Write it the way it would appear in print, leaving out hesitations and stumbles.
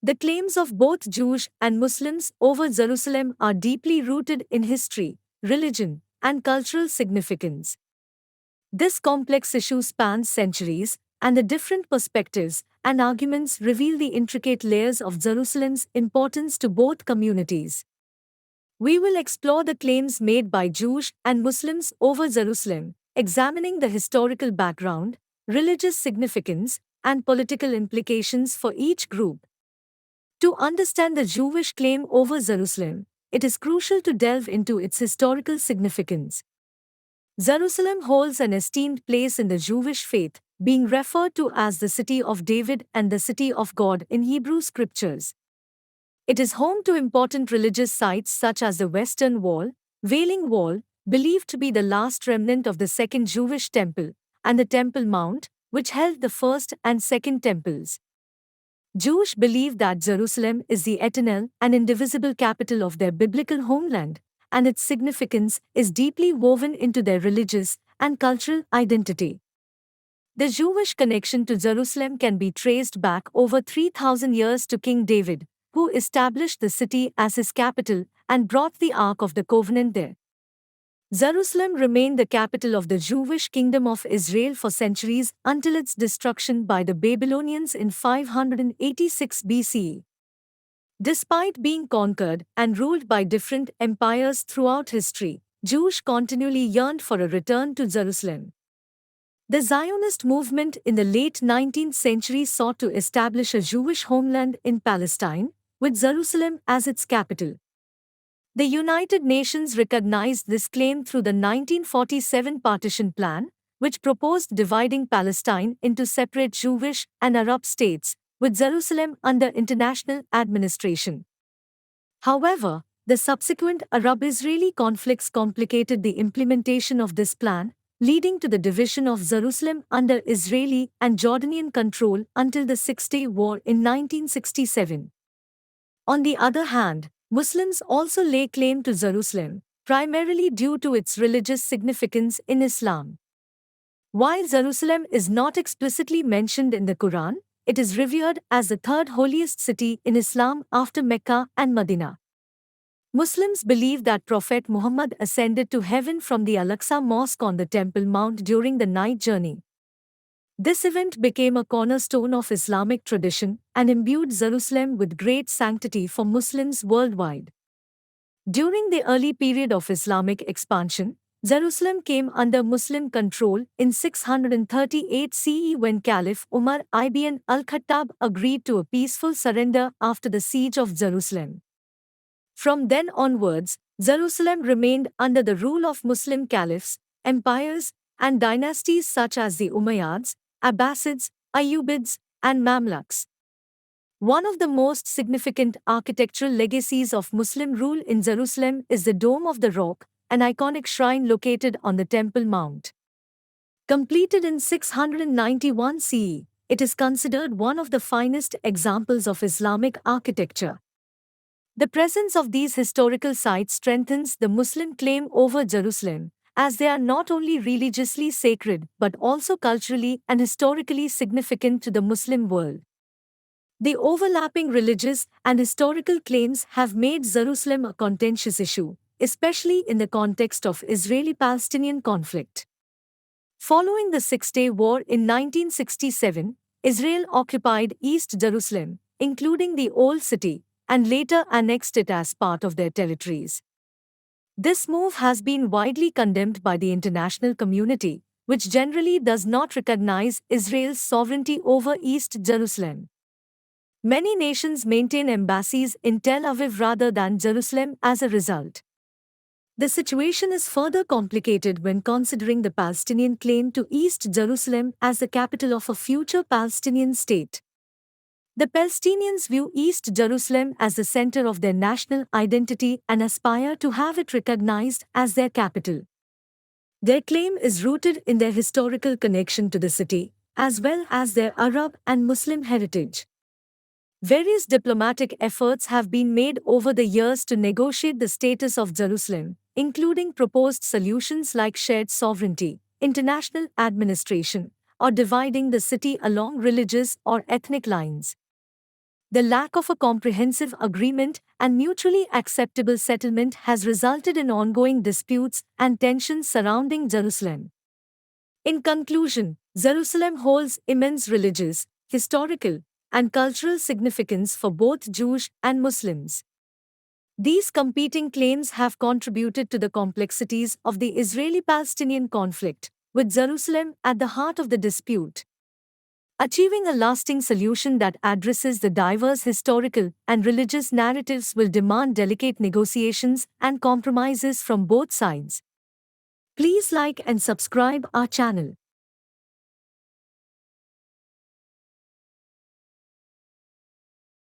The claims of both Jews and Muslims over Jerusalem are deeply rooted in history, religion, and cultural significance. This complex issue spans centuries, and the different perspectives and arguments reveal the intricate layers of Jerusalem's importance to both communities. We will explore the claims made by Jews and Muslims over Jerusalem, examining the historical background, religious significance, and political implications for each group. To understand the Jewish claim over Jerusalem, it is crucial to delve into its historical significance. Jerusalem holds an esteemed place in the Jewish faith, being referred to as the City of David and the City of God in Hebrew scriptures. It is home to important religious sites such as the Western Wall, Wailing Wall, believed to be the last remnant of the Second Jewish Temple, and the Temple Mount, which held the First and Second Temples. Jews believe that Jerusalem is the eternal and indivisible capital of their biblical homeland, and its significance is deeply woven into their religious and cultural identity. The Jewish connection to Jerusalem can be traced back over 3,000 years to King David, who established the city as his capital and brought the Ark of the Covenant there. Jerusalem remained the capital of the Jewish kingdom of Israel for centuries until its destruction by the Babylonians in 586 BCE. Despite being conquered and ruled by different empires throughout history, Jews continually yearned for a return to Jerusalem. The Zionist movement in the late 19th century sought to establish a Jewish homeland in Palestine, with Jerusalem as its capital. The United Nations recognized this claim through the 1947 Partition Plan, which proposed dividing Palestine into separate Jewish and Arab states, with Jerusalem under international administration. However, the subsequent Arab-Israeli conflicts complicated the implementation of this plan, leading to the division of Jerusalem under Israeli and Jordanian control until the Six-Day War in 1967. On the other hand, Muslims also lay claim to Jerusalem, primarily due to its religious significance in Islam. While Jerusalem is not explicitly mentioned in the Quran, it is revered as the third holiest city in Islam after Mecca and Medina. Muslims believe that Prophet Muhammad ascended to heaven from the Al-Aqsa Mosque on the Temple Mount during the night journey. This event became a cornerstone of Islamic tradition and imbued Jerusalem with great sanctity for Muslims worldwide. During the early period of Islamic expansion, Jerusalem came under Muslim control in 638 CE when Caliph Umar ibn al-Khattab agreed to a peaceful surrender after the siege of Jerusalem. From then onwards, Jerusalem remained under the rule of Muslim caliphs, empires, and dynasties such as the Umayyads, Abbasids, Ayyubids, and Mamluks. One of the most significant architectural legacies of Muslim rule in Jerusalem is the Dome of the Rock, an iconic shrine located on the Temple Mount. Completed in 691 CE, it is considered one of the finest examples of Islamic architecture. The presence of these historical sites strengthens the Muslim claim over Jerusalem, as they are not only religiously sacred but also culturally and historically significant to the Muslim world. The overlapping religious and historical claims have made Jerusalem a contentious issue, especially in the context of Israeli-Palestinian conflict. Following the Six-Day War in 1967, Israel occupied East Jerusalem, including the Old City, and later annexed it as part of their territories. This move has been widely condemned by the international community, which generally does not recognize Israel's sovereignty over East Jerusalem. Many nations maintain embassies in Tel Aviv rather than Jerusalem as a result. The situation is further complicated when considering the Palestinian claim to East Jerusalem as the capital of a future Palestinian state. The Palestinians view East Jerusalem as the center of their national identity and aspire to have it recognized as their capital. Their claim is rooted in their historical connection to the city, as well as their Arab and Muslim heritage. Various diplomatic efforts have been made over the years to negotiate the status of Jerusalem, including proposed solutions like shared sovereignty, international administration, or dividing the city along religious or ethnic lines. The lack of a comprehensive agreement and mutually acceptable settlement has resulted in ongoing disputes and tensions surrounding Jerusalem. In conclusion, Jerusalem holds immense religious, historical, and cultural significance for both Jews and Muslims. These competing claims have contributed to the complexities of the Israeli Palestinian conflict, with Jerusalem at the heart of the dispute. Achieving a lasting solution that addresses the diverse historical and religious narratives will demand delicate negotiations and compromises from both sides. Please like and subscribe our channel.